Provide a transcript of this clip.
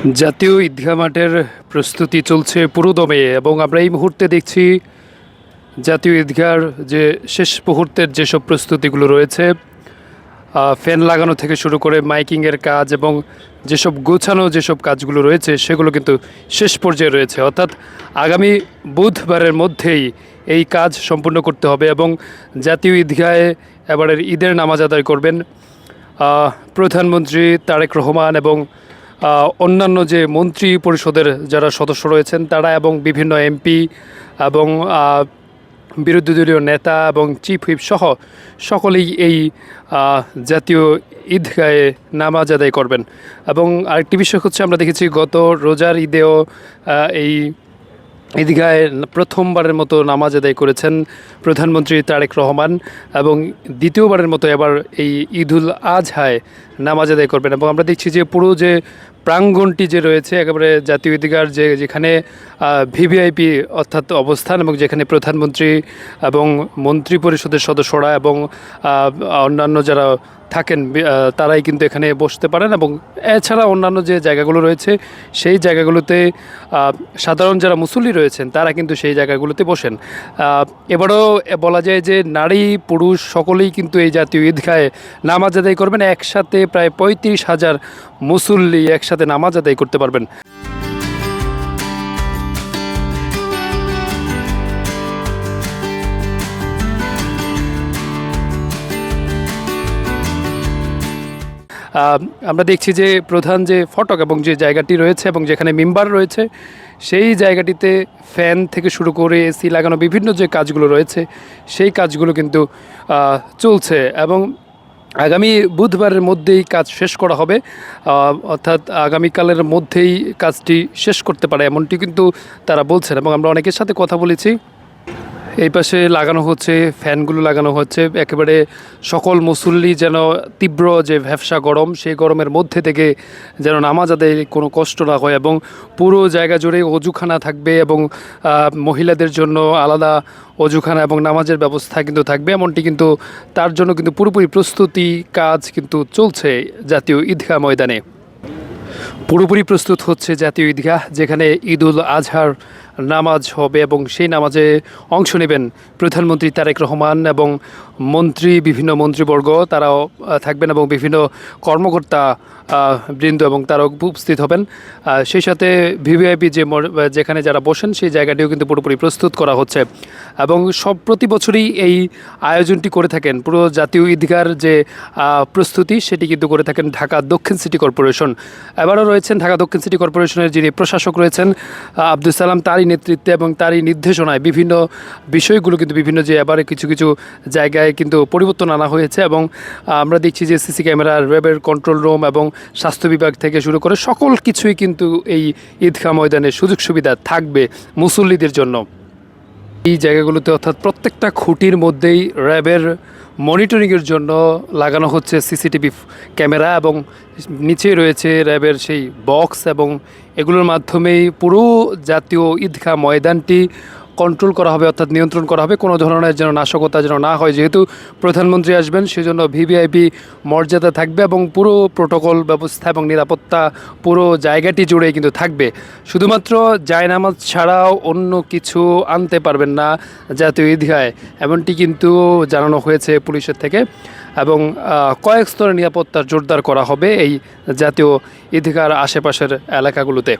জাতীয় ঈদগাহ মাঠের প্রস্তুতি চলছে পুরোদমে এবং আমরা এই মুহূর্তে দেখছি জাতীয় ঈদগাহর যে শেষ মুহূর্তের যেসব প্রস্তুতিগুলো রয়েছে, ফ্যান লাগানো থেকে শুরু করে মাইকিংয়ের কাজ এবং যেসব গোছানো যেসব কাজগুলো রয়েছে সেগুলো কিন্তু শেষ পর্যায়ে রয়েছে। অর্থাৎ আগামী বুধবারের মধ্যেই এই কাজ সম্পূর্ণ করতে হবে এবং জাতীয় ঈদগাহে এবারের ঈদের নামাজ আদায় করবেন প্রধানমন্ত্রী তারেক রহমান এবং অন্যান্য যে মন্ত্রী পরিষদের যারা সদস্য রয়েছেন তারা এবং বিভিন্ন এমপি এবং বিরোধী দলীয় নেতা এবং চিফ হুইপ সহ সকলেই এই জাতীয় ঈদগাহে নামাজ আদায় করবেন। এবং আরেকটি বিষয় হচ্ছে, আমরা দেখেছি গত রোজার ঈদেও এই ঈদগাহে প্রথমবারের মতো নামাজ আদায় করেছেন প্রধানমন্ত্রী তারেক রহমান এবং দ্বিতীয়বারের মতো এবার এই ঈদুল আজহায় নামাজ আদায় করবেন। এবং আমরা দেখছি যে পুরো যে প্রাঙ্গণটি যে রয়েছে একেবারে জাতীয় ঈদগাহর যেখানে ভিভিআইপি অর্থাৎ অবস্থান এবং যেখানে প্রধানমন্ত্রী এবং মন্ত্রী পরিষদের সদস্যরা এবং অন্যান্য যারা থাকেন তারাই কিন্তু এখানে বসতে পারেন এবং এছাড়া অন্যান্য যে জায়গাগুলো রয়েছে সেই জায়গাগুলোতে সাধারণ যারা মুসল্লি রয়েছেন তারা কিন্তু সেই জায়গাগুলোতে বসেন। এবারও বলা যায় যে নারী পুরুষ সকলেই কিন্তু এই জাতীয় ঈদগাহে নামাজ আদায় করবেন। একসাথে প্রায় 35,000 মুসল্লি একসাথে নামাজ আদায় করতে পারবেন। আমরা দেখছি যে প্রধান যে ফটক এবং যে জায়গাটি রয়েছে এবং যেখানে মেম্বার রয়েছে সেই জায়গাটিতে ফ্যান থেকে শুরু করে এসি লাগানো বিভিন্ন যে কাজগুলো রয়েছে সেই কাজগুলো কিন্তু চলছে এবং আগামী বুধবারের মধ্যেই কাজ শেষ করা হবে, অর্থাৎ আগামীকালের মধ্যেই কাজটি শেষ করতে পারে এমনটি কিন্তু তারা বলছেন। এবং আমরা অনেকের সাথে কথা বলেছি, এই পাশে লাগানো হচ্ছে ফ্যানগুলো লাগানো হচ্ছে একেবারে সকল মুসল্লি যেন তীব্র যে ভ্যাপসা গরম সেই গরমের মধ্যে থেকে যেন নামাজ আদায় কোনো কষ্ট না হয় এবং পুরো জায়গা জুড়ে অজুখানা থাকবে এবং মহিলাদের জন্য আলাদা অজুখানা এবং নামাজের ব্যবস্থা কিন্তু থাকবে, এমনটি কিন্তু তার জন্য কিন্তু পুরোপুরি প্রস্তুতি কাজ কিন্তু চলছে জাতীয় ঈদগাহ ময়দানে। পুরোপুরি প্রস্তুত হচ্ছে জাতীয় ঈদগাহ, যেখানে ঈদুল আজহার নামাজ হবে এবং সেই নামাজে অংশ নেবেন প্রধানমন্ত্রী তারেক রহমান এবং বিভিন্ন মন্ত্রীবর্গ তারাও থাকবেন এবং বিভিন্ন কর্মকর্তা বৃন্দ এবং তারাও উপস্থিত হবেন। সেই সাথে ভিভিআইপি যেখানে যারা বসেন সেই জায়গাটিও কিন্তু পুরোপুরি প্রস্তুত করা হচ্ছে এবং প্রতি বছরই এই আয়োজনটি করে থাকেন। পুরো জাতীয় ঈদগাহর যে প্রস্তুতি সেটি কিন্তু করে থাকেন ঢাকা দক্ষিণ সিটি কর্পোরেশন। এবারও রয়েছেন ঢাকা দক্ষিণ সিটি কর্পোরেশনের যিনি প্রশাসক রয়েছেন আব্দুল সালাম, তারই নেতৃত্বে এবং তারই নির্দেশনায় বিভিন্ন বিষয়গুলো কিন্তু বিভিন্ন যে এবারে কিছু কিছু জায়গায় কিন্তু পরিবর্তন আনা হয়েছে এবং আমরা দেখছি যে সিসি ক্যামেরা, র্যাবের কন্ট্রোল রুম এবং স্বাস্থ্য বিভাগ থেকে শুরু করে সকল কিছুই কিন্তু এই ঈদগাহ ময়দানে সুযোগ সুবিধা থাকবে মুসল্লিদের জন্য। এই জায়গাগুলোতে অর্থাৎ প্রত্যেকটা খুঁটির মধ্যেই র্যাবের মনিটরিংয়ের জন্য লাগানো হচ্ছে সিসিটিভি ক্যামেরা এবং নিচে রয়েছে র্যাবের সেই বক্স এবং এগুলোর মাধ্যমেই পুরো জাতীয় ঈদগাহ ময়দানটি কন্ট্রোল করা হবে, অর্থাৎ নিয়ন্ত্রণ করা হবে। কোনো ধরনের যেন নাশকতা যেন না হয়, যেহেতু প্রধানমন্ত্রী আসবেন সেজন্য ভিভিআইপি মর্যাদা থাকবে এবং পুরো প্রোটোকল ব্যবস্থা এবং নিরাপত্তা পুরো জায়গাটি জুড়ে কিন্তু থাকবে। শুধুমাত্র জায়নামাজ ছাড়াও অন্য কিছু আনতে পারবেন না জাতীয় ঈদগাহে, এমনটি কিন্তু জানানো হয়েছে পুলিশের থেকে এবং কয়েক স্তরের নিরাপত্তা জোরদার করা হবে এই জাতীয় ঈদগাহর আশেপাশের এলাকাগুলোতে।